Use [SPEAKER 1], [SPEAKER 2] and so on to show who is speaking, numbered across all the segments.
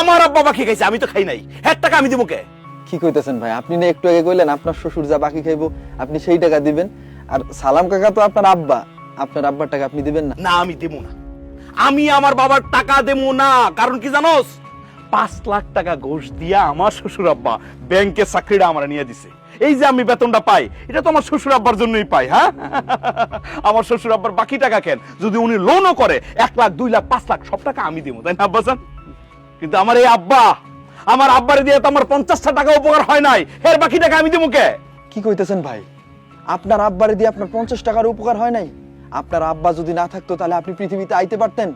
[SPEAKER 1] আমার আব্বা বাকি খাইছে, আমি তো খাই নাই। হ্যাঁ, টাকা আমি দিব কে?
[SPEAKER 2] কি কইতেছেন ভাই? আপনি না একটু আগে কইলেন আপনার শ্বশুর যা বাকি খাইবো আপনি সেই টাকা দিবেন, আর সালাম কাকা তো আপনার আব্বা, আপনার আব্বার টাকা আপনি দিবেন না?
[SPEAKER 1] না, আমি দেব না। আমি আমার বাবার টাকা দেব না। কারণ কি জানোস? 5 লাখ টাকা ঘুষ দিয়া আমার শ্বশুর আব্বা ব্যাংকে চাকরিটা আমার নিয়ে দিছে। এই যে আমি বেতনটা পাই, এটা তো আমার শ্বশুর আব্বার জন্যই পাই। হ্যাঁ, আমার শ্বশুর আব্বার বাকি টাকা কেন? যদি উনি লোনও করে 1 লাখ 2 লাখ 5 লাখ সব টাকা আমি দেবো, তাই না আব্বাজান? কিন্তু আমার এই আব্বা, আমার আব্বারে দিয়ে তো আমার 50টা টাকা উপকার হয় নাই, এর বাকি টাকা আমি দেবো কে?
[SPEAKER 2] কি কইতেছেন ভাই? আপনার আব্বারে দিয়ে আপনার 50 টাকার উপকার হয় নাই? আপনার আব্বা যদি না থাকতো তাহলে আপনি পৃথিবীতে আইতে পারতেন?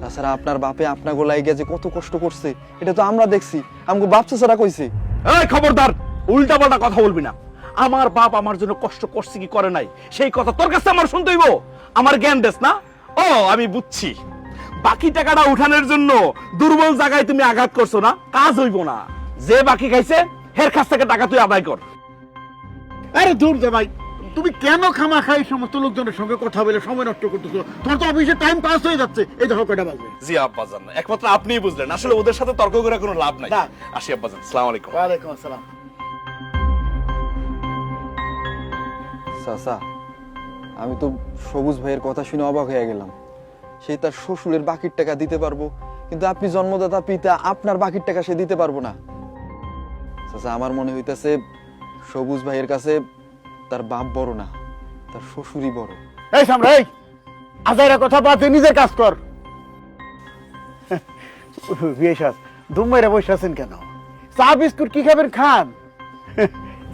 [SPEAKER 2] তাছাড়া আপনার বাপে আপনার গোলায় গিয়ে যে কত কষ্ট করছে এটা তো আমরা দেখছি, আমাকে বাপ চাচারা কইছে।
[SPEAKER 1] এই খবরদার, উল্টা পাল্টা কথা বলবি না। আমার বাপ আমার জন্য কষ্ট করছে কি করে নাই সেই কথা তোর কাছে আমার শুনতে হইব? আমার জ্ঞান দেস না? ও, আমি বুঝছি। বাকি টাকাটা উঠানোর জন্য দুর্বল জায়গায় তুমি আঘাত করছো না, কাজ হইব না। যে বাকি খাইছে হের কাছ থেকে টাকা তুই আদায় কর।
[SPEAKER 3] আরে দূর জামাই, তুমি কেন খামাখা এই সমস্ত লোকজনের সঙ্গে কথা বলে সময় নষ্ট করতেছো? তোমার তো অফিসে টাইম পাস হয়ে যাচ্ছে। এই দেখো কয়টা বাজবে।
[SPEAKER 1] জি আব্বাজান, একমাত্র আপনিই বুঝলেন। আসলে ওদের সাথে তর্ক করে কোনো লাভ নাই।
[SPEAKER 3] না।
[SPEAKER 1] আসি আব্বাজান, আসসালামু আলাইকুম।
[SPEAKER 3] ওয়ালাইকুম আসসালাম।
[SPEAKER 2] চাচা, আমি তো সবুজ ভাইয়ের কথা শুনে অবাক হয়ে গেলাম। সেই তার শ্বশুরের বাকির টাকা দিতে পারবো, কিন্তু আপনি জন্মদাতা পিতা, আপনার বাকির টাকা সে দিতে পারবো না। চাচা, আমার মনে হইতেছে সবুজ ভাইয়ের কাছে তার বাপ বড় না, তার শ্বশুরই বড়।
[SPEAKER 3] এই সামনে, এই আজাইরা কথা বাদ দিয়ে নিজের কাজ কর। বিয়ে সাজ দুমাইরা বসে আছেন কেন? চা বিস্কুট কি খাবেন খান।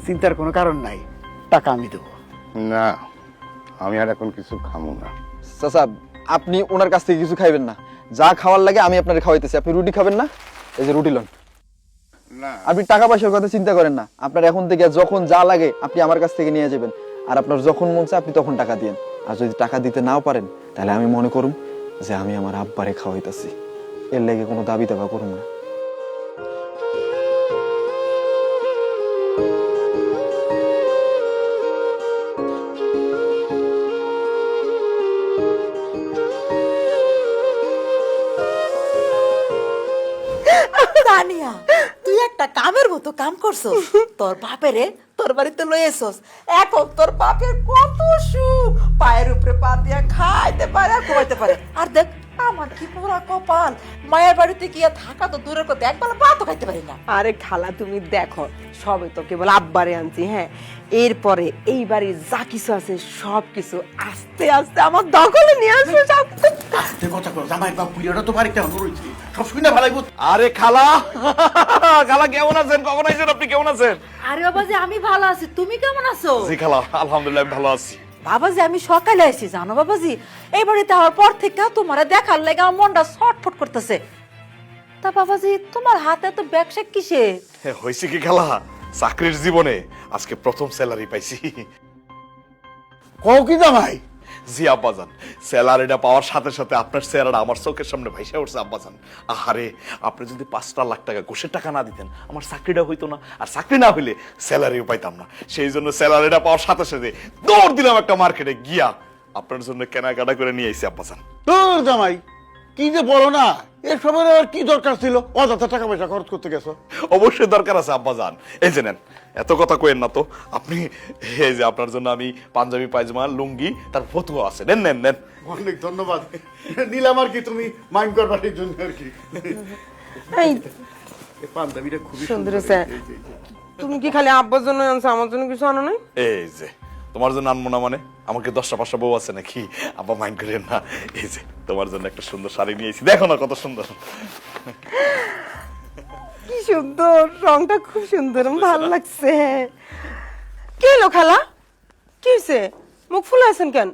[SPEAKER 3] চিন্তার কোনো কারণ নাই, টাকা আমি দেবো।
[SPEAKER 4] না, আমি আর এখন কিছু খামু না।
[SPEAKER 2] চাচা, আপনি ওনার কাছ থেকে কিছু খাইবেন না। যা খাওয়ার লাগে আমি আপনার খাওয়াইতেছি। আপনি রুটি খাবেন না? এই যে রুটি লন।
[SPEAKER 4] না,
[SPEAKER 2] আপনি টাকা পয়সার কথা চিন্তা করেন না। আপনার এখন থেকে যখন যা লাগে আপনি আমার কাছ থেকে নিয়ে যাবেন, আর আপনার যখন মন চায় আপনি তখন টাকা দিয়েন। আর যদি টাকা দিতে নাও পারেন তাহলে আমি মনে করুম যে আমি আমার আব্বারে খাওয়াইতেছি, এর লেগে কোনো দাবি দাবা করুম না।
[SPEAKER 5] তানিয়া, তুই একটা কামের মতো কাম করছস। তোর বাপেরে তোর বাড়িতে লই এসছস। এখন তোর বাপের কত সুখ, পায়ের উপরে পা দিয়া খাইতে পারে আর ঘুমাইতে পারে। আর দেখ আমার কি পুরা কপাল, মায়ের বাড়িতে গিয়ে থাকা তো দূরের কথা, একবেলা ভাতও খাইতে পারি না।
[SPEAKER 6] আরে খালা, তুমি দেখো সবে তো কেবল আব্বারে আনছি। হ্যাঁ, এরপরে এই বাড়ির যা কিছু আছে সব কিছু আস্তে আস্তে আমার দখলে নিয়ে আসবো সব।
[SPEAKER 3] আস্তে কথা কর, জামাই বাপ বুড়িটা তো বাড়িতে এখন রয়েছে, সব শুনে ভালাই বুঝ।
[SPEAKER 1] আরে খালা, খালা কেমন আছেন? কখন আইছেন আপনি? কেমন আছেন?
[SPEAKER 5] আরে বাবাজি, আমি ভালো আছি, তুমি কেমন আছো?
[SPEAKER 1] জি খালা, আলহামদুলিল্লাহ আমি ভালো আছি।
[SPEAKER 5] বাবাজি, আমি সকালে আসি জানো বাবাজি, এই বাড়িতে হওয়ার পর থেকে তোমার দেখার লাগে আমার মনটা ছটফট করতেছে। তা বাবাজি, তোমার হাতে তো ব্যবসা কিসে?
[SPEAKER 1] হয়েছে কি খালা, চাকরির জীবনে আজকে প্রথম স্যালারি পাইছি।
[SPEAKER 3] কও কি জামাই?
[SPEAKER 1] জি আব্বাজান, স্যালারিটা পাওয়ার সাথে সাথে আপনার চেহারাটা আমার চোখের সামনে ভাইসা উঠছে আব্বাজান। আহারে, আপনি যদি 5 লাখ টাকা ঘুষের টাকা না দিতেন আমার চাকরিটা হইতো না, আর চাকরি না হইলে স্যালারিও পাইতাম না। সেই জন্য স্যালারিটা পাওয়ার সাথে সাথে দৌড় দিলাম একটা মার্কেটে গিয়া আপনার জন্য কেনাকাটা করে নিয়ে আইছি আব্বাজান।
[SPEAKER 3] তোর জামাই কি যে বলো না, এর সময় আর কি দরকার ছিল অযথা টাকা পয়সা খরচ করতে গেছো?
[SPEAKER 1] অবশ্যই দরকার আছে আব্বাজান। এই যে নেন, এত কথা কইেন না তো আপনি। এই যে আপনার জন্য আমি পাঞ্জাবি পায়জামা লুঙ্গি তার ফতুয়া আছে, নেন নেন নেন।
[SPEAKER 3] অনেক ধন্যবাদ, নিলাম আর কি, তুমি মাইন্ড করবার এই জন্য আর কি।
[SPEAKER 6] এই
[SPEAKER 3] এই পাঞ্জাবিটা খুবই
[SPEAKER 6] সুন্দর
[SPEAKER 3] সুন্দর।
[SPEAKER 6] হয়েছে। তুমি কি খালি আব্বার জন্য আনছো, আমার জন্য কিছু আনো নাই?
[SPEAKER 1] এই যে তোমার জন্য আনবো না মানে? আমাকে 10টা 5টা বউ আছে নাকি? আব্বা মাইন্ড করেন না। এই যে তোমার জন্য একটা সুন্দর শাড়ি নিয়েছি, দেখো না কত সুন্দর।
[SPEAKER 6] কি সুন্দর, রংটা খুব সুন্দর, আমার ভালো লাগছে। কি হলো খালা, কি হয়েছে? মুখ ফুলে আছেন কেন?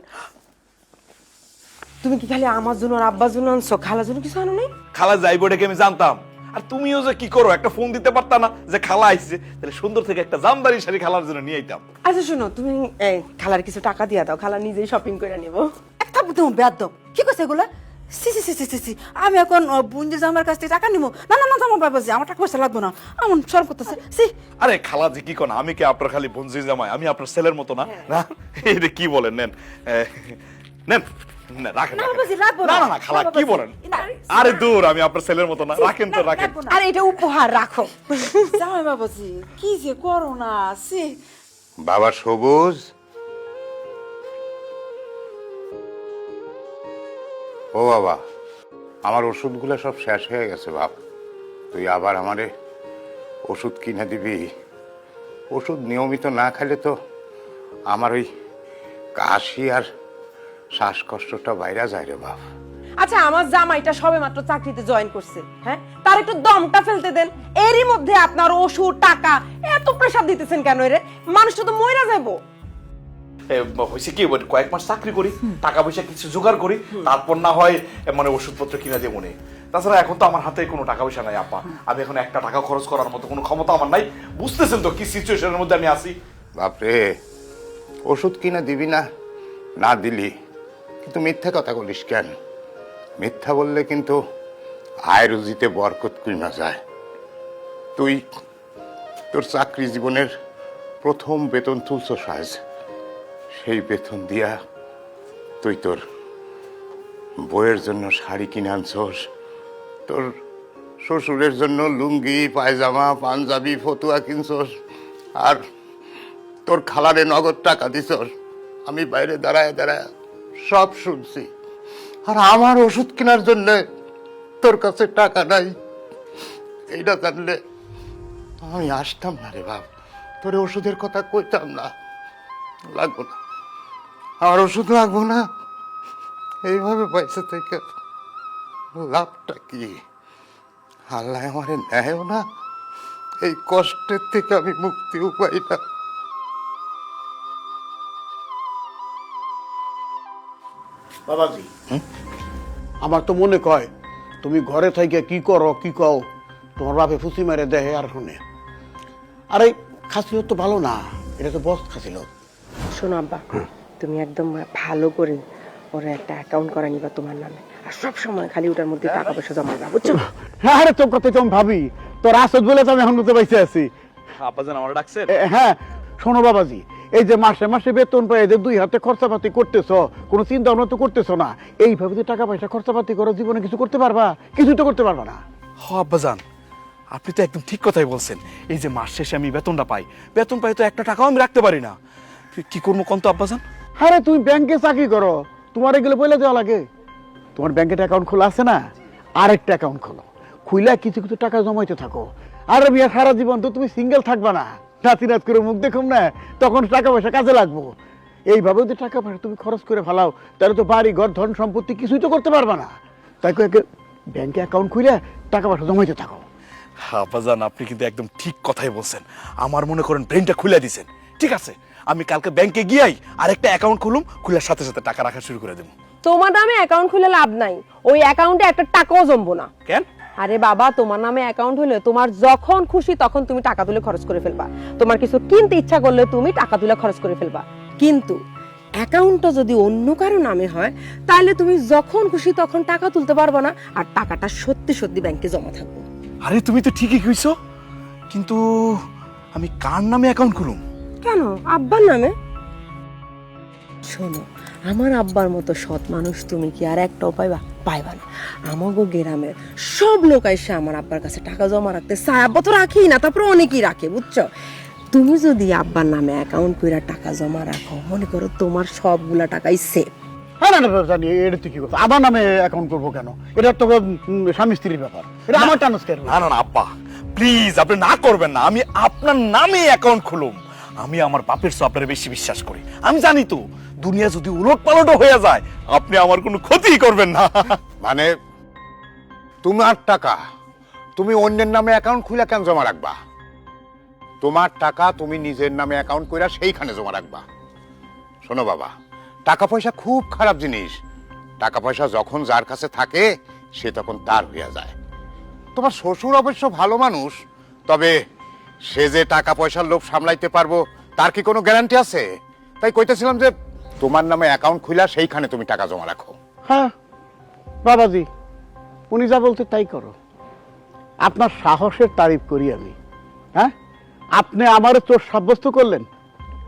[SPEAKER 6] তুমি কি খালি আমার জন্য আর আব্বার জন্য আনছো, খালার জন্য কিছু আনো নাই?
[SPEAKER 1] খালা যাইবো এটাকে আমি জানতাম। আর তুমিও যে কি করো, একটা ফোন দিতে পারতা না যে খালা আইছে, তাহলে সুন্দর থেকে একটা জামদারি শাড়ি খালার জন্য নিয়ে আইতাম।
[SPEAKER 6] আচ্ছা শোনো, তুমি এই খালার কিছু টাকা দিয়ে দাও, খালা নিজেই শপিং করে নিব।
[SPEAKER 5] একটা তুমি বেদ কি কইছে এগুলা? সি সি সি সি সি সি, আমি এখন বুঞ্জি জামার কাছ থেকে টাকা নিবো? না না না জামা বাবাজি, আমার টাকা পয়সা লাগবে না, আমার শরম করতেছে। সি,
[SPEAKER 1] আরে খালা যে কি কোন, আমি কি আপনার খালি বঞ্জি জামাই? আমি আপনার ছেলের মতো না? না, এটা কি বলেন? নেন নেন, না রাখেন
[SPEAKER 5] না
[SPEAKER 1] রাখেন।
[SPEAKER 5] বাবাজি, রাখবো
[SPEAKER 1] না না না খালা কি বলেন আরে দূর আমি আপনার ছেলের মতো না রাখেন তো রাখেন
[SPEAKER 5] রাখবো না।
[SPEAKER 6] আর এটা উপহার রাখো।
[SPEAKER 5] জামাই বাবাজি কি যে করো না সে
[SPEAKER 4] বাবা সবুজ, ও বাবা, আমার ওষুধগুলো সব শেষ হয়ে গেছে বাপ। তুই আবার আমারে ওষুধ কিনে দিবি। ওষুধ নিয়মিত না খেলে তো আমার ওই কাশি আর শ্বাসকষ্টটা বাইরে যায় রে বাপ।
[SPEAKER 6] আচ্ছা আমার জামাইটা সবে মাত্র চাকরিতে জয়েন করছে, হ্যাঁ, তার একটু দমটা ফেলতে দেন। এরই মধ্যে আপনার ওষুধ টাকা এত প্রেসার দিতেছেন কেন রে? মানুষটা তো মইরা যাবো।
[SPEAKER 1] হয়েছে কি কয়েক মাস চাকরি করি, টাকা পয়সা কিছু জোগাড় করি, তারপর না হয় মানে ওষুধপত্র কিনা দিয়ে মনে। তাছাড়া এখন তো আমার হাতে কোনো টাকা পয়সা নাই আপা, আমি এখন একটা টাকা খরচ করার মতো কোনো ক্ষমতা আমার নাই। বুঝতেছেন তো কি সিচুয়েশনের মধ্যে আমি আছি।
[SPEAKER 4] বাপরে, ওষুধ কিনে দিবি না, না দিলি কিন্তু মিথ্যা কথা বলিস কেন? মিথ্যা বললে কিন্তু আয় রুজিতে বরকত কমে যায়। তুই তোর চাকরি জীবনের প্রথম বেতন তুলছস আজ, সেই বেতন দিয়া তুই তোর বইয়ের জন্য শাড়ি কিনে আনছস, তোর শ্বশুরের জন্য লুঙ্গি পায়জামা পাঞ্জাবি ফতুয়া কিনছস, আর তোর খালারে নগদ টাকা দিছস। আমি বাইরে দাঁড়ায় দাঁড়ায় সব শুনছি। আর আমার ওষুধ কেনার জন্য তোর কাছে টাকা নাই, এইটা জানলে আমি আসতাম না রে বাপ, তোর ওষুধের কথা কইতাম না। লাগবো না, আমার ওষুধ লাগবো না। এইভাবে পয়সা থেকে লাভটা কি? আল্লাহ আমারে নেয়ও না, এই কষ্টের থেকে আমি মুক্তিও পাই না।
[SPEAKER 3] বাবাজি আমার তো মনে কয় তুমি ঘরে থেকে কি করো কি কও তোমার বাপে ফুসি মেরে দেহে আর শুনে। আরে খাসিলত তো ভালো না, এটা তো বস খাসিলত।
[SPEAKER 6] শোনো আব্বা, তুমি একদম ভালো করে ওরা একটা অ্যাকাউন্ট করে নিবা তোমার নামে, আর সব সময় খালি ওটার মধ্যে টাকা পয়সা জমা দিবা, বুঝছো?
[SPEAKER 3] হ্যাঁ আরে তোর কথা তো আমি ভাবি, তোর আসত বলে তো আমি এখন মতো পাইছে আছি।
[SPEAKER 1] আপা যেন আমার ডাকছেন।
[SPEAKER 3] হ্যাঁ শোনো বাবাজি, এই যে মাসে মাসে বেতন পাই, এদের দুই হাতে খরচাপাতি করতেছ, কোনো চিন্তা ভাবনা তো করতেছ না। এইভাবে যে টাকা পয়সা খরচাপাতি করো, জীবনে কিছু করতে পারবা? কিছু তো করতে পারবা না।
[SPEAKER 1] হ আব্বাজান, আপনি তো একদম ঠিক কথাই বলছেন। এই যে মাস শেষে আমি বেতনটা পাই, বেতন পাই তো একটা টাকাও আমি রাখতে পারি না। কি করবো কোন তো আব্বাজান?
[SPEAKER 3] আরে তুমি ব্যাংকে চাকরি করো, তোমার এগুলো বলে দেওয়া লাগে? তোমার ব্যাংকের অ্যাকাউন্ট খোলা আছে না, আরেকটা অ্যাকাউন্ট খোলো, খুইলা কিছু কিছু টাকা জমাইতে থাকো। আর বিয়া সারা জীবন তো তুমি সিঙ্গেল থাকবা না, নাতি নাচ করে মুখ দেখুম না, তখন টাকা পয়সা কাজে লাগবো। এইভাবে যদি টাকা পয়সা তুমি খরচ করে ফেলাও, তাহলে তো বাড়ি ঘর ধন সম্পত্তি কিছুই তো করতে পারবা না। তাই ব্যাংকে অ্যাকাউন্ট খুলে টাকা পয়সা জমাইতে থাকো।
[SPEAKER 1] আব্বাজান আপনি কিন্তু একদম ঠিক কথাই বলছেন, আমার মনে করেন ব্রেনটা খুলে দিছেন। ঠিক আছে, আমি কালকে ব্যাংকে গিয়াই আরেকটা অ্যাকাউন্ট খুলুম, খুলে সাথে সাথে টাকা রাখা শুরু করে দেবো।
[SPEAKER 6] তোমার নামে অ্যাকাউন্ট খুলে লাভ নাই, ওই অ্যাকাউন্টে একটা টাকাও জমবো না।
[SPEAKER 1] কেন?
[SPEAKER 6] আরে বাবা, তোমার নামে অ্যাকাউন্ট হলে তোমার যখন খুশি তখন তুমি টাকা তুলে খরচ করে ফেলবা, তোমার কিছু কিনতে ইচ্ছা করলে তুমি টাকা তুলে খরচ করে ফেলবা। কিন্তু অ্যাকাউন্টটা যদি অন্য কারো নামে হয়, তাহলে তুমি যখন খুশি তখন টাকা তুলতে পারবে না, আর টাকাটা সত্যি সত্যি ব্যাংকে জমা থাকবে।
[SPEAKER 1] আরে তুমি তো ঠিকই কইছো, কিন্তু আমি কার নামে অ্যাকাউন্ট খুলুম?
[SPEAKER 6] কেন আব্বার নামে? শোনো, আমার আব্বার মতো সৎ মানুষ তুমি কি আর একটাও পাইবা না। আমাগো গ্রামের সব লোক এসে আমার আব্বার কাছে টাকা জমা রাখতে চায়, আব্বা তো রাখেই না, তারপর অনেকেই রাখে, বুঝছো? তুমি যদি আব্বার নামে অ্যাকাউন্ট করে টাকা জমা রাখো, মনে করো তোমার সবগুলা টাকাই সেফ।
[SPEAKER 3] হ্যাঁ না জানি, এটা তুই কি কথা, আমার নামে অ্যাকাউন্ট করবো কেন? এটা তো স্বামী স্ত্রীর ব্যাপার, এটা আমার ট্রান্সফার।
[SPEAKER 1] না না না আব্বা, প্লিজ আপনি না করবেন না, আমি আপনার নামে অ্যাকাউন্ট খুলুম। আমি আমার বাপের চেয়ে আপনার বেশি বিশ্বাস করি। আমি জানি তো দুনিয়া যদি উলট পালট হয়ে যায়, আপনি আমার কোনো ক্ষতি করবেন না।
[SPEAKER 4] মানে তোমার টাকা তুমি অন্যের নামে অ্যাকাউন্ট খুলে কেন জমা রাখবা? তোমার টাকা তুমি নিজের নামে অ্যাকাউন্ট কইরা সেইখানে জমা রাখবা। শোনো বাবা, টাকা পয়সা খুব খারাপ জিনিস। টাকা পয়সা যখন যার কাছে থাকে সে তখন তার হইয়া যায়। তোমার শ্বশুর অবশ্য ভালো মানুষ, তবে সে যে টাকা পয়সার লোভ সামলাইতে পারবো তার কি কোনো গ্যারান্টি আছে? তাই কইতেছিলাম যে তোমার নামে অ্যাকাউন্ট খুইলা সেইখানে তুমি টাকা জমা রাখো।
[SPEAKER 3] হ্যাঁ বাবাজি, উনি যা বলতে তাই করো। আপনার সাহসের তারিফ করি আমি। হ্যাঁ, আপনি আমারও চোর সাব্যস্ত করলেন,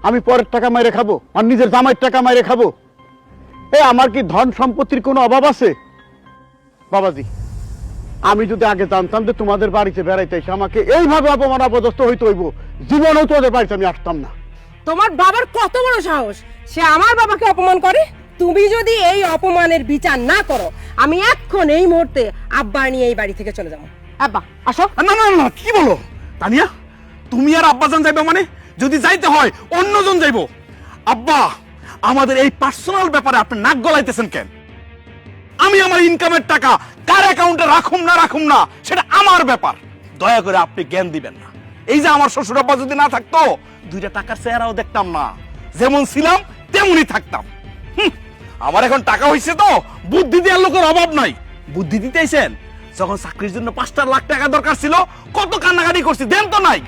[SPEAKER 3] আমি পরের টাকা মাইরে খাবো আর নিজের জামাইয়ের টাকা মাইরে খাবো? আমার কি ধন সম্পত্তির কোনো অভাব আছে? বাবাজি, আমি যদি আগে জানতাম যে তোমাদের বাড়িতে বেড়াইতে এসে আমাকে এইভাবে অপমান অপদস্থ হইতে হইব, জীবনেও তোমাদের বাড়িতে আমি আসতাম না।
[SPEAKER 6] তোমার বাবার কত বড় সাহস, সে আমার বাবাকে অপমান করে। তুমি যদি এই অপমানের বিচার না করো, আমি এখন এই মুহূর্তে আব্বা নিয়ে এই বাড়ি থেকে চলে যাবো। আব্বা আসো।
[SPEAKER 1] না না না, কি বলো তানিয়া? তুমি আর আব্বাজান যাইবে মানে? যদি যাইতে হয় অন্যজন যাইবো। আব্বা, আমাদের এই পার্সোনাল ব্যাপারে আপনি নাক গলাইতেছেন কেন? আমি আমার ইনকামের টাকা কার অ্যাকাউন্টে রাখুম না সেটা আমার ব্যাপার। দয়া করে আপনি জ্ঞান দিবেন না। এই যে আমার শ্বশুর আব্বা যদি না থাকতো, দুইটা টাকার চেহারাও দেখতাম না, যেমন ছিলাম তেমনই থাকতাম। আমার এখন টাকা হইছে তো বুদ্ধি দেওয়ার লোকের অভাব নাই। বুদ্ধি দিতেইছেন, যখন চাকরির জন্য 5 লাখ টাকা দরকার ছিল কত কান্নাকাটি করছি, দেন তো নাই,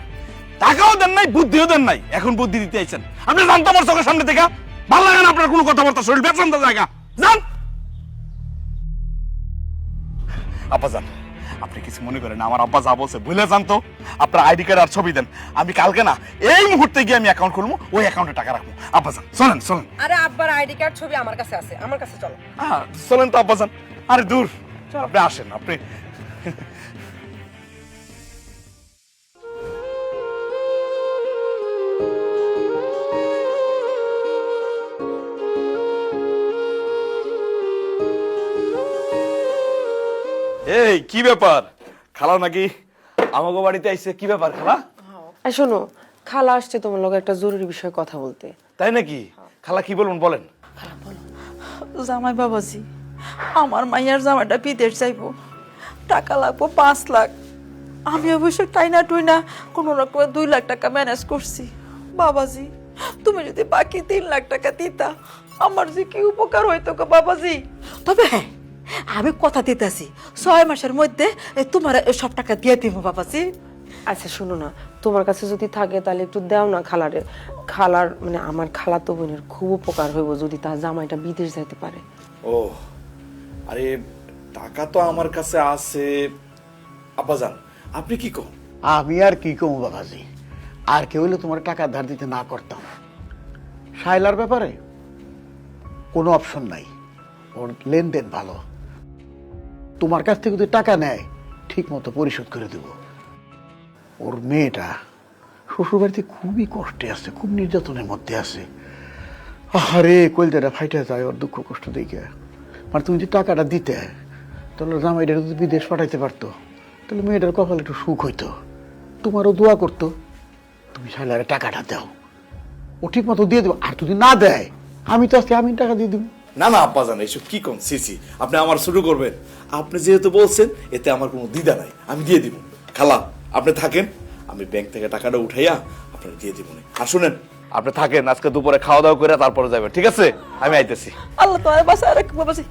[SPEAKER 1] টাকাও দেন নাই, বুদ্ধিও দেন নাই, এখন বুদ্ধি দিতে আইছেন। আপনি জানতো আমার চোখের সামনে থেকে, ভালো লাগে না আপনার কোনো কথাবার্তা, শরীর বেতন জায়গা যান। আব্বা যান, আপনি কিছু মনে করেন, আমার আব্বা যা বলছে ভুলে যান তো। আপনার আইডি কার্ড আর ছবি দেন, আমি কালকে না এই মুহূর্তে গিয়ে আমি অ্যাকাউন্ট খুলবো, ওই অ্যাকাউন্টে টাকা রাখবো। আব্বা যান চলেন চলেন।
[SPEAKER 6] আরে আব্বার আইডি কার্ড ছবি আমার কাছে আছে, আমার কাছে চলো।
[SPEAKER 1] চলেন তো আব্বা যান। আরে দূর, আপনি আসেন। আপনি এই কি ব্যাপার? খালা নাকি আমাগো বাড়িতে আইছে? কি ব্যাপার খালা?
[SPEAKER 6] এই শোনো, খালা আসছে তোমার লগে একটা জরুরি বিষয়ে কথা বলতে।
[SPEAKER 1] তাই নাকি? খালা কি বলুন, বলেন।
[SPEAKER 5] জামাই বাবাজি, আমার মাইয়ার জামাইটা বিদেশ যাইবো, টাকা লাগবো 5 লাখ। আমি অবশ্য টাইনা টুইনা কোনো রকম 2 লাখ টাকা ম্যানেজ করছি। বাবাজি, তুমি যদি বাকি 3 লাখ টাকা দিতা, আমার যে কি উপকার হইতো গো বাবাজি। তবে হ্যাঁ, আমি কথা দিতেছি 6 মাসের মধ্যে তোমার সব টাকা দিয়ে দিব বাবাজি।
[SPEAKER 6] আচ্ছা শোনো না, তোমার কাছে যদি থাকে তাহলে একটু দাও না খালারে। খালার মানে আমার খালাতো বোনের খুব উপকার হইব যদি তার জামাইটা বিদেশ যাইতে পারে।
[SPEAKER 1] ও আরে, টাকা তো আমার কাছে আছে। আব্বাজান আপনি কি কন?
[SPEAKER 3] আমি আর কি কমু বাবাজি, আর কেউ হইলে তোমার টাকা ধার দিতে না করতাম। শাইলার ব্যাপারে কোনো অপশন নাই, ওর লেনদেন ভালো। তোমার কাছ থেকে যদি টাকা নেয় ঠিক মতো পরিশোধ করে দেব। ওর মেয়েটা শ্বশুরবাড়িতে খুবই কষ্টে আছে, খুব নির্যাতনের মধ্যে আছে। আরে কলজাটা ফাইটা যায় ওর দুঃখ কষ্ট দেখে। মানে তুমি যদি টাকাটা দিতে, তাহলে জামাইটা যদি বিদেশ পাঠাইতে পারতো, তাহলে মেয়েটার কপালে একটু সুখ হইতো, তোমারও দোয়া করতো। তুমি শাইলারে টাকাটা দাও, ও ঠিক মতো দিয়ে দেবো। আর যদি না দেয়, আমি তো আজকে আমি টাকা দিয়ে দেবো।
[SPEAKER 1] না না আব্বাজান, এইসব কি কোন সিসি, আপনি আমার শুরু করবেন। আপনি যেহেতু বলছেন, এতে আমার কোনো দ্বিধা নাই, আমি দিয়ে দিব। খালা আপনি থাকেন, আমি ব্যাংক থেকে টাকাটা উঠাইয়া আপনার দিয়ে দিব। আর শুনেন, আপনি থাকেন, আজকে দুপুরে খাওয়া দাওয়া করে তারপরে যাবেন, ঠিক আছে? আমি আইতেছি।
[SPEAKER 5] আল্লাহ তোমার বাসায় রাখবো বাবাজি।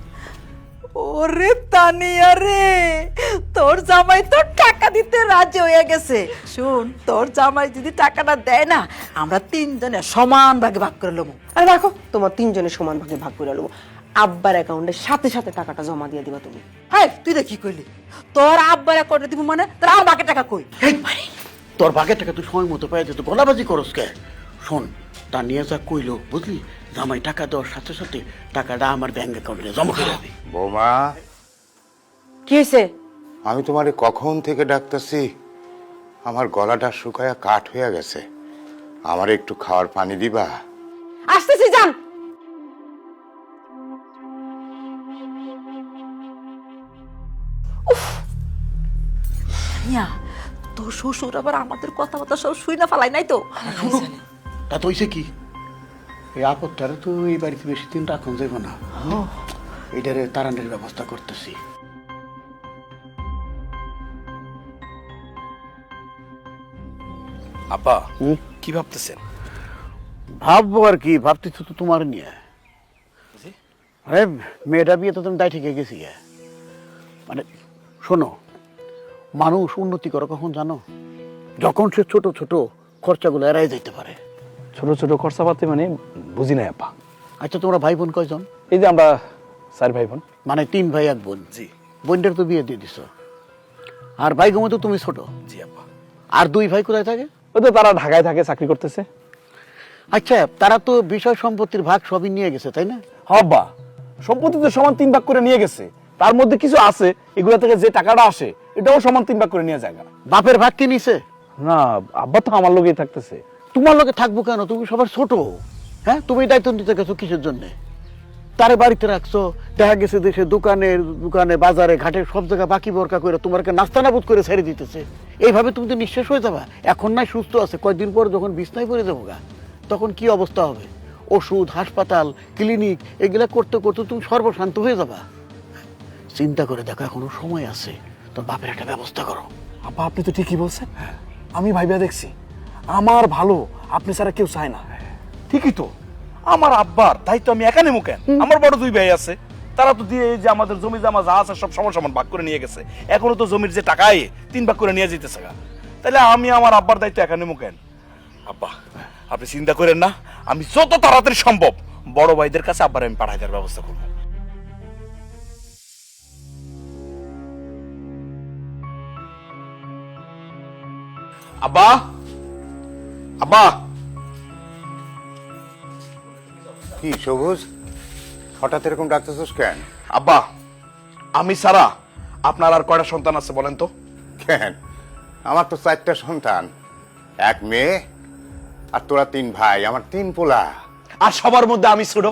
[SPEAKER 5] ওরে তানিয়া রে, তোর জামাই তো টাকা দিতে রাজি হয়ে গেছে। শুন, তোর জামাই যদি টাকাটা দেয় না, আমরা 3 জনে সমান ভাগে ভাগ করে নেবো।
[SPEAKER 6] আরে রাখো, তোমার 3 জনের সমান ভাগে ভাগ করে নেবো। আব্বার অ্যাকাউন্টে সাথে সাথে টাকাটা জমা দিয়ে দিবা তুমি।
[SPEAKER 5] হ্যাঁ, তুই দেখি কইলি তোর আব্বার অ্যাকাউন্টে দিব মানে, তোর আমার বাকি টাকা কই?
[SPEAKER 3] তোর ভাগের টাকা তুই সময় মতো পাই যেত, গলাবাজি করস কে? শোন, তা নিয়ে যা কইলো বুঝলি, জামাই টাকা দেওয়ার সাথে সাথে টাকাটা আমার ব্যাংক অ্যাকাউন্টে জমা করে যাবে।
[SPEAKER 4] বৌমা,
[SPEAKER 6] কি হয়েছে?
[SPEAKER 4] আমি তোমারে কখন থেকে ডাকতেছি, আমার গলাটা শুকায়া কাঠ হয়ে গেছে, আমার একটু খাওয়ার পানি দিবা?
[SPEAKER 6] আসতেছি, যান।
[SPEAKER 5] ইয়া, তোর শ্বশুর আবার আমাদের কথাবার্তা সব শুই না ফেলাই নাই তো?
[SPEAKER 3] তা তো হইছে কি, এই আপদটারে তো এই বাড়িতে বেশি দিন রাখুন যাইব না। এটারে তারানের ব্যবস্থা করতেছি।
[SPEAKER 1] আপা কি ভাবতেছেন?
[SPEAKER 3] ভাববো আর কি, ভাবতেছি তো তোমার নিয়ে। আরে মেয়েটা বিয়ে তো তুমি দায় ঠিক গেছি। মানে শোনো, মানুষ উন্নতি করে কখন জানো? যখন সে ছোট ছোট খরচাগুলো এড়াই যাইতে পারে।
[SPEAKER 1] ছোট ছোট খরচাপাতি মানে বুঝি নাই আপা।
[SPEAKER 3] আচ্ছা, তোমরা ভাই বোন কয়জন?
[SPEAKER 1] এই যে আমরা 4 ভাই বোন।
[SPEAKER 3] মানে 3 ভাই 1 বোন।
[SPEAKER 1] জি।
[SPEAKER 3] বোনটার তো বিয়ে দিয়ে দিছো। আর ভাই গোমে তো তুমি ছোট।
[SPEAKER 1] জি আপা।
[SPEAKER 3] আর 2 ভাই কোথায় থাকে?
[SPEAKER 1] ওই তো তারা ঢাকায় থাকে, চাকরি করতেছে।
[SPEAKER 3] আচ্ছা, তারা তো বিষয় সম্পত্তির ভাগ সবই নিয়ে গেছে, তাই না?
[SPEAKER 1] হব্বা, সম্পত্তি তো সমান 3 ভাগ করে নিয়ে গেছে, তার মধ্যে কিছু আছে এগুলা থেকে যে টাকাটা আসে এটাও সমান 3 ভাগ করে নিয়ে যায়।
[SPEAKER 3] বাপের ভাগ কি নিছে?
[SPEAKER 1] না, আব্বা তো আমার লগেই থাকতেছে।
[SPEAKER 3] তোমার লোকে থাকবো কেন? তুমি সবার ছোট। হ্যাঁ, তুমি দায়িত্ব নিতে গেছো কিসের জন্য? তারে বাড়িতে রাখছো, দেখা গেছে দেশে দোকানে বাজারে ঘাটে সব জায়গায় বাকি বরকা করে তোমাকে নাস্তানাবুদ করে ছেড়ে দিতেছে। এইভাবে তুমি তো নিঃশেষ হয়ে যাবা। এখন নাই সুস্থ আছে, কয়েকদিন পর যখন বিছনায় পড়ে যাবো গা, তখন কি অবস্থা হবে? ওষুধ, হাসপাতাল, ক্লিনিক এগুলা করতে করতে তুমি সর্বশান্ত হয়ে যাবা। চিন্তা করে দেখো, এখনো সময় আছে, তোর বাপের একটা ব্যবস্থা করো।
[SPEAKER 1] আব্বা আপনি তো ঠিকই বলছেন, আমি ভাইবা দেখছি আমার ভালো আপনি ছাড়া কেউ চায় না। ঠিকই তো, আমার আব্বার দায়িত্ব আমি একা নেবো কেন? আমার বড় 2 ভাই আছে, তারা তো দিয়ে এই যে আমাদের জমি জামা যা আছে সব সমান সমান ভাগ করে নিয়ে গেছে। এখনো তো জমির যে টাকায় 3 ভাগ করে নিয়ে যেতেছে গা, তাহলে আমি আমার আব্বার দায়িত্ব একা নেবো কেন? আব্বা আপনি চিন্তা করেন না, আমি যত তাড়াতাড়ি সম্ভব বড় ভাইদের কাছে আব্বার আমি পাঠাই দেওয়ার ব্যবস্থা করবো। আব্বা, আব্বা।
[SPEAKER 4] কি সবুজ, হঠাৎ এরকম ডাকতেছিস কেন?
[SPEAKER 1] আব্বা, আমি সারা আপনার আর কয়টা সন্তান আছে বলেন তো?
[SPEAKER 4] কেন, আমার তো 4টা সন্তান, 1 মেয়ে, আর তোরা 3 ভাই, আমার 3 পোলা।
[SPEAKER 1] আর সবার মধ্যে আমি ছোট।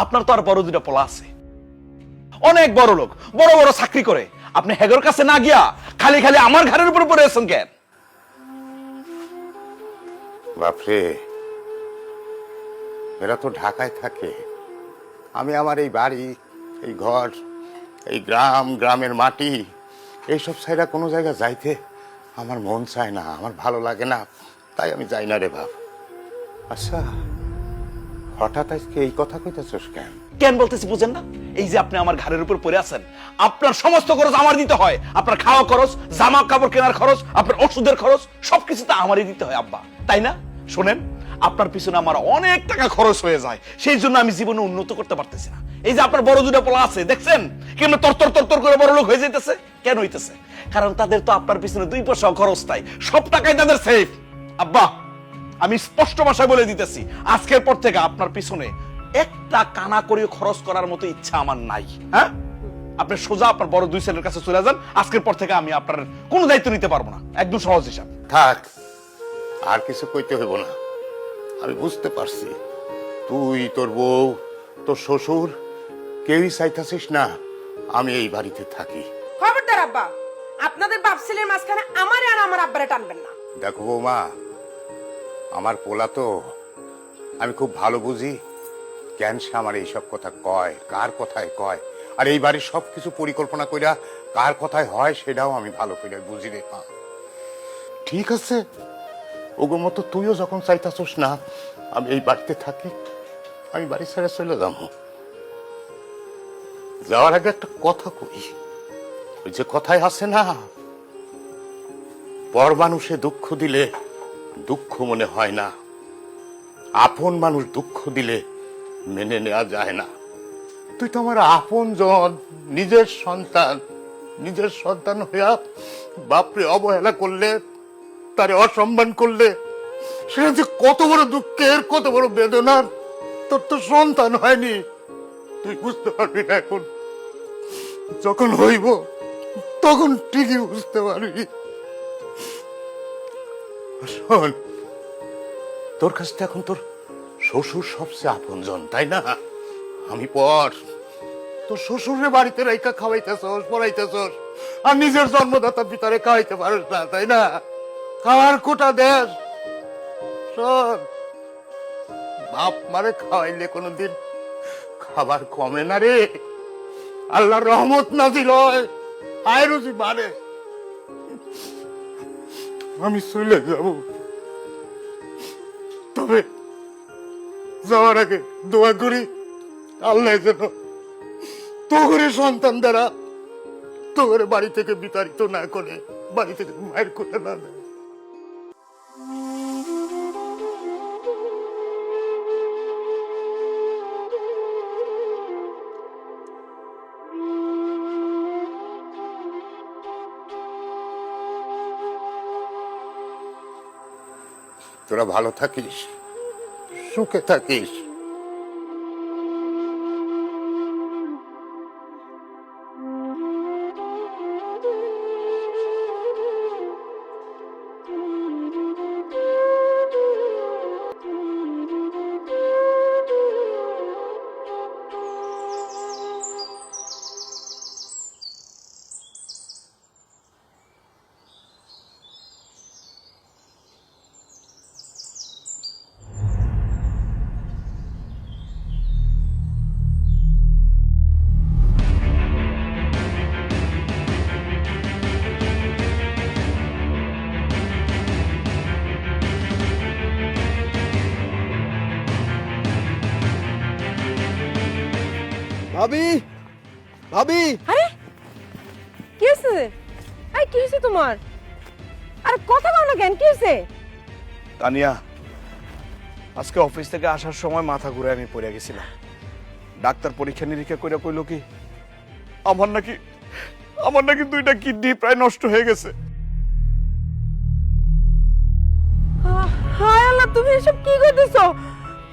[SPEAKER 1] আপনার তো আর বড় 2টা পোলা আছে, অনেক বড় লোক, বড় বড় চাকরি করে। আপনি হেগর কাছে না গিয়া খালি খালি আমার ঘরের উপরে পড়ে আছেন কেন?
[SPEAKER 4] বাপরে, এরা তো ঢাকায় থাকে, আমি আমার এই বাড়ি, এই ঘর, এই গ্রাম, গ্রামের মাটি, এইসব ছাইরা কোনো জায়গা যাইতে আমার মন চায় না, আমার ভালো লাগে না, তাই আমি যাই না রে বাপ। আচ্ছা, হঠাৎ আজকে এই কথা কইতেছস কেন?
[SPEAKER 1] কেন বলতেছি বুঝেন না? এই যে আপনি আমার ঘরের উপর পড়ে আছেন, আপনার সমস্ত খরচ আমার দিতে হয়। আপনার খাওয়া খরচ, জামা কাপড় কেনার খরচ, আপনার ওষুধের খরচ সবকিছু তো আমারই দিতে হয় আব্বা, তাই না? শোনেন, আপনার পিছনে আমার অনেক টাকা খরচ হয়ে যায়, সেই জন্য আমি জীবনে উন্নত করতে পারতেছি না। এই যে আপনার বড় 2টা পোলা আছে, দেখছেন কেমন তরতর করে বড় লোক হয়ে যাইতেছে? কেন হইতেছে? কারণ তাদের তো আপনার পিছনে 2 পয়সা খরচ তাই, সব টাকাই তাদের সেফ। আব্বা, আমি স্পষ্ট ভাষায় বলে দিতেছি, আজকের পর থেকে আপনার পিছনে একটা কানা করে খরচ করার মতো ইচ্ছা আমার নাই। হ্যাঁ, আপনি সোজা আপনার বড় 2 ছেলের কাছে চলে যান। আজকের পর থেকে আমি আপনার কোনো দায়িত্ব নিতে পারবো না, একদম সহজ হিসাব।
[SPEAKER 4] থাক, আর কিছু কইতে হইব না, আমি বুঝতে পারছি তুই, তোর বউ, তোর শ্বশুর কেউই চাইতাছিস না আমি এই বাড়িতে থাকি।
[SPEAKER 6] খবরদার আব্বা, আপনাদের বাপ ছেলের মাঝখানে আমারে আর আমার আব্বারে টানবেন না।
[SPEAKER 4] দেখো বৌমা, আমার পোলা তো, আমি খুব ভালো বুঝি কেন সে আমার এইসব কথা কয়, কার কথায় কয়, আর এই বাড়ির সবকিছু পরিকল্পনা কইরা কার কথায় হয় সেটাও আমি ভালো করে বুঝি রে মা। ঠিক আছে, ওগো মতো তুইও যখন চাইতাছস না আমি এই বাড়িতে থাকি, আমি বাড়ি ছেড়ে চলে যাবো। যাওয়ার আগে একটা কথা কই, ওই যে কথায় আছে না, পর মানুষে দুঃখ দিলে দুঃখ মনে হয় না, আপন মানুষ দুঃখ দিলে মেনে নেওয়া যায় না। তুই তো আমার আপন জন, নিজের সন্তান হইয়া বাপরে অবহেলা করলে, তারে অসম্মান করলে, সেটা যে কত বড় দুঃখের, কত বড় বেদনার। তোর তো সন্তান হয়নি, তুই বুঝতে পারবি না, এখন যখন হইব তখন ঠিকই বুঝতে পারবি। শোন, তোর কাছ থেকে এখন তোর শ্বশুর সবচেয়ে আপনজন, তাই না? আমি পর তোর শ্বশুরের বাড়িতে রাইকা খাওয়াইতেছস, পড়াইতেছস, আর নিজের জন্মদাতা পিতারে খাওয়াইতে পারিস না, তাই না? খাওয়ার কোটা দেশ। শোন, বাপ মারে খাওয়াইলে কোনোদিন খাবার কমে না রে, আল্লাহর রহমত নাজিল হয়, আয় রুজি বাড়ে। আমি চলে যাব, তবে যাওয়ার আগে দোয়া করি আল্লাহ যেন তোর সন্তান দ্বারা তোর বাড়ি থেকে বিতাড়িত না করে, বাড়ি থেকে মায়ের করে না দেয়। তোরা ভালো থাকিস, সুখে থাকিস।
[SPEAKER 2] ভাবি ভাবি
[SPEAKER 6] আরে কি হয়েছে? এই কি হয়েছে তোমার? আরে কথা বলো না কেন, কি হয়েছে?
[SPEAKER 1] তানিয়া, আজকে অফিস থেকে আসার সময় মাথা ঘুরে আমি পড়ে গেছিলাম। ডাক্তার পরীক্ষা নিরীক্ষা করে কইলো কি আমার নাকি 2টা কিডনি প্রায় নষ্ট হয়ে গেছে।
[SPEAKER 6] হায় আল্লাহ, তুমি এসব কি করতেছো?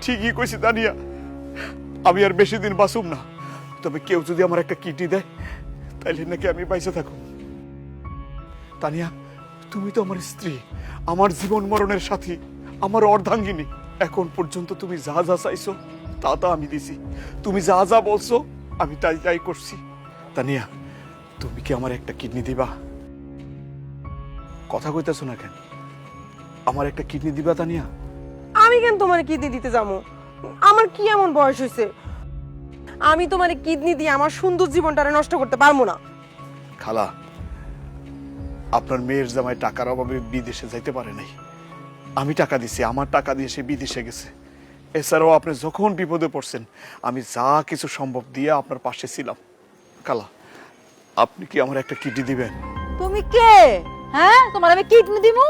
[SPEAKER 1] ঠিকই কইছি তানিয়া, আমি আর বেশি দিন বাঁচুম না। তবে কেউ যদি আমার একটা কিডনি দেয় তাইলে নাকি আমি বাইসে থাকুম। তানিয়া, তুমি তো আমার স্ত্রী, আমার জীবন মরণের সাথী, আমার অর্ধাঙ্গিনী। এখন পর্যন্ত তুমি যা যা চাইছো তা আমি দিছি। তুমি যা যা বলছো আমি তাই করছি। তানিয়া, তুমি কি আমার একটা কিডনি দিবা? কথা কইতেছো না কেন? আমার একটা কিডনি দিবা তানিয়া?
[SPEAKER 6] আমি কেন তোমার কিডনি দিতে যাবো? আমার কি এমন বয়স হয়েছে আমি তোমার কিডনি দিয়ে আমার সুন্দর জীবনটা নষ্ট করতে পারবো না।
[SPEAKER 1] খালা, আপনার মেয়ের জামাই টাকার অভাবে বিদেশে যাইতে পারে নাই। আমি টাকা দিছি, আমার টাকা দিয়ে সে বিদেশে গেছে। এছাড়াও আপনি যখন বিপদে পড়ছেন আমি যা কিছু সম্ভব দিয়ে আপনার পাশে ছিলাম। খালা, আপনি কি আমার একটা কিডনি দিবেন?
[SPEAKER 5] তুমি কে? হ্যাঁ, তোমার আমি কিডনি দিমু?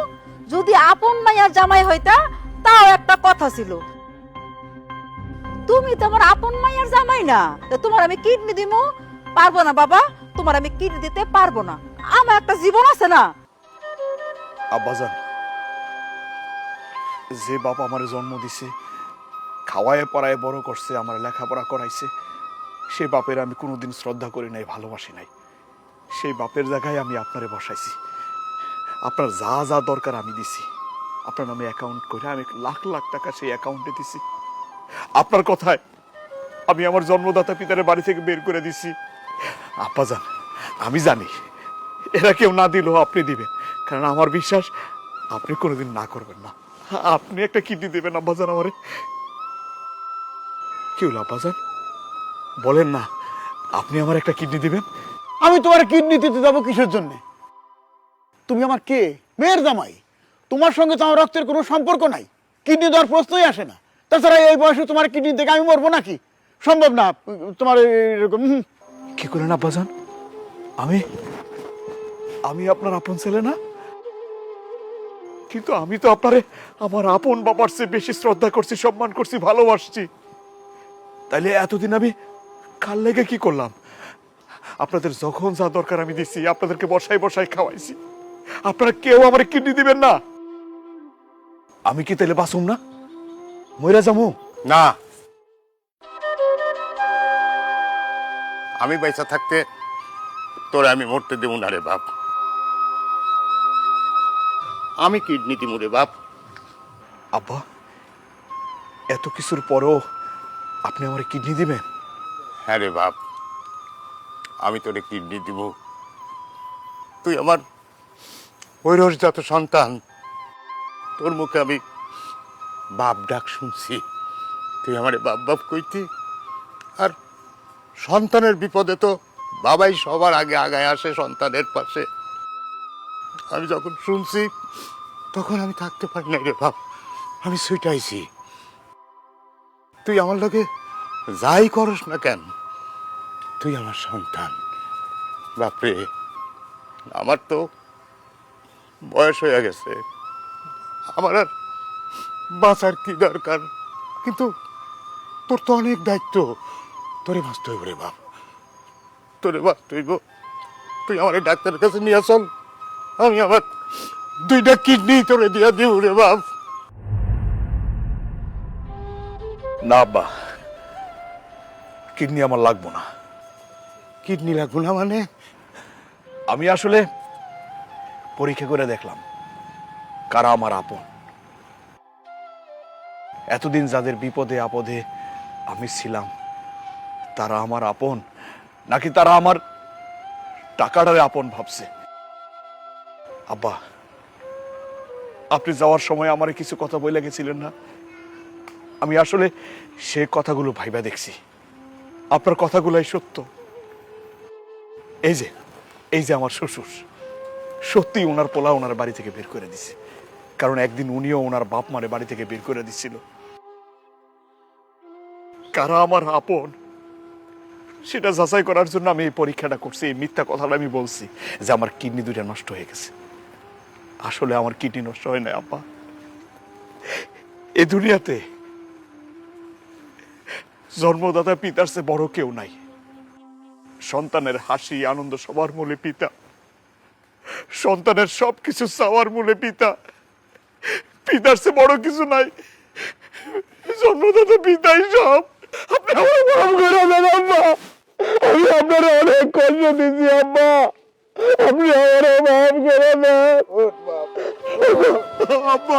[SPEAKER 5] যদি আপন মাইয়ার জামাই হইতা তাও একটা কথা ছিল। তুমি তো আমার আপন মাইয়ার জামাই না, তো তোমার আমি কিডনি দিমু? পারবো না বাবা, তোমার আমি কিডনি দিতে পারবো না। আমার একটা জীবন আছে না।
[SPEAKER 1] আব্বাজান, যে বাপ আমার জন্ম দিছে, খাওয়ায় পড়ায় বড় করছে, আমার লেখাপড়া করাইছে, সেই বাপের আমি কোনোদিন শ্রদ্ধা করি নাই, ভালোবাসি নাই। সেই বাপের জায়গায় আমি আপনারে বসাইছি। আপনার যা যা দরকার আমি দিছি। আপনার নামে অ্যাকাউন্ট করে আমি লাখ লাখ টাকা সেই অ্যাকাউন্টে দিছি। আপনার কথায় আমি আমার জন্মদাতা পিতার বাড়ি থেকে বের করে দিছি। আব্বাজান, আমি জানি এরা কেউ না দিলেও আপনি দিবেন, কারণ আমার বিশ্বাস আপনি কোনোদিন না করবেন না। আপনি একটা কিডনি দেবেন আব্বাজান আমারে। কি হলো আব্বাজান, বলেন না আপনি আমার একটা কিডনি দিবেন?
[SPEAKER 3] আমি তোমার কিডনি দিতে যাবো কিসের জন্য? তুমি আমার কে? মেয়ের জামাই। তোমার সঙ্গে তো আমার রক্তের কোনো সম্পর্ক নাই, কিডনি দেওয়ার প্রশ্নই আসে না। তাছাড়া এই বয়সে তোমার কিডনি থেকে আমি মরবো নাকি? সম্ভব না তোমার এরকম।
[SPEAKER 1] কি করেন আব্বাজান? আমি আপনার আপন ছেলে না? কিন্তু আমি তো আপনারে আমার আপন বাবার চেয়ে বেশি শ্রদ্ধা করছি, সম্মান করছি, ভালোবাসছি। তাইলে এতদিন আমি কাল লেগে কি করলাম? আপনাদের যখন যা দরকার আমি দিছি, আপনাদেরকে বসাই বসাই খাওয়াইছি। আপনারা কেউ আমার কিডনি দিবেন না? আমি কি তাইলে বাসুম না? মইরা যামু?
[SPEAKER 4] না, আমি পয়সা থাকতে তোরে আমি মরতে দেবো না রে বাপ। আমি কিডনি দিমু রে বাপ।
[SPEAKER 1] আব্বা, এত কিছুর পরও আপনি আমার কিডনি দিবেন?
[SPEAKER 4] হ্যাঁ রে বাপ, আমি তোরে কিডনি দিব। তুই আমার ঐরসজাত সন্তান। তোর মুখে আমি বাপ ডাক শুনছি, তুই আমারে বাপ বাপ কইতি। আর সন্তানের বিপদে তো বাবাই সবার আগে আগায় আসে সন্তানের পাশে। আমি যখন শুনছি তখন আমি থাকতে পারি না রে বাপ, আমি ছুটাইছি। তুই আমার লগে যাই করস না কেন, তুই আমার সন্তান। বাপরে, আমার তো বয়স হয়ে গেছে, আমার আর বাঁচার কি দরকার? কিন্তু তোর তো অনেক দায়িত্ব, তোরে বাঁচতে হইব রে বাপ, তোরে বাঁচতে হইব। তুই আমার ডাক্তারের কাছে নিয়ে চল, আমি আমার 2টা কিডনি তোরে দিয়া দিব রে বাপ।
[SPEAKER 1] না আব্বা, কিডনি আমার লাগবো না।
[SPEAKER 4] কিডনি লাগবো না মানে?
[SPEAKER 1] আমি আসলে পরীক্ষা করে দেখলাম কারা আমার আপন। এতদিন যাদের বিপদে আপদে আমি ছিলাম তারা আমার আপন, নাকি তারা আমার টাকাটারে আপন ভাবছে? আব্বা, আপনি যাওয়ার সময় আমারে কিছু কথা বলে গেছিলেন না? আমি আসলে সে কথাগুলো ভাইবা দেখছি। আপনার কথাগুলাই সত্য। এই যে আমার শ্বশুর, সত্যি ওনার পোলা ওনার বাড়ি থেকে বের করে দিছে, কারণ একদিন উনিও ওনার বাপ মারে বাড়ি থেকে বের করে দিছিল। কারা আমার আপন সেটা যাচাই করার জন্য আমি এই পরীক্ষাটা করছি। এই মিথ্যা কথাটা আমি বলছি যে আমার কিডনি দুইটা নষ্ট হয়ে গেছে। আসলে আমার কিডনি নষ্ট হয় না আব্বা। এই দুনিয়াতে জন্মদাতা পিতার চেয়ে বড় কেউ নাই। সন্তানের হাসি আনন্দ সবার মূলে পিতা, সন্তানের সবকিছু চাওয়ার মূলে পিতা। পিতার চেয়ে বড় কিছু নাই, জন্মদাতা পিতাই সব। আপনি আমাকে মাফ করে দেন আব্বা, আমি আপনার অনেক কষ্ট দিচ্ছি আব্বা, আপনি আমার মাফ করে দেন আব্বা।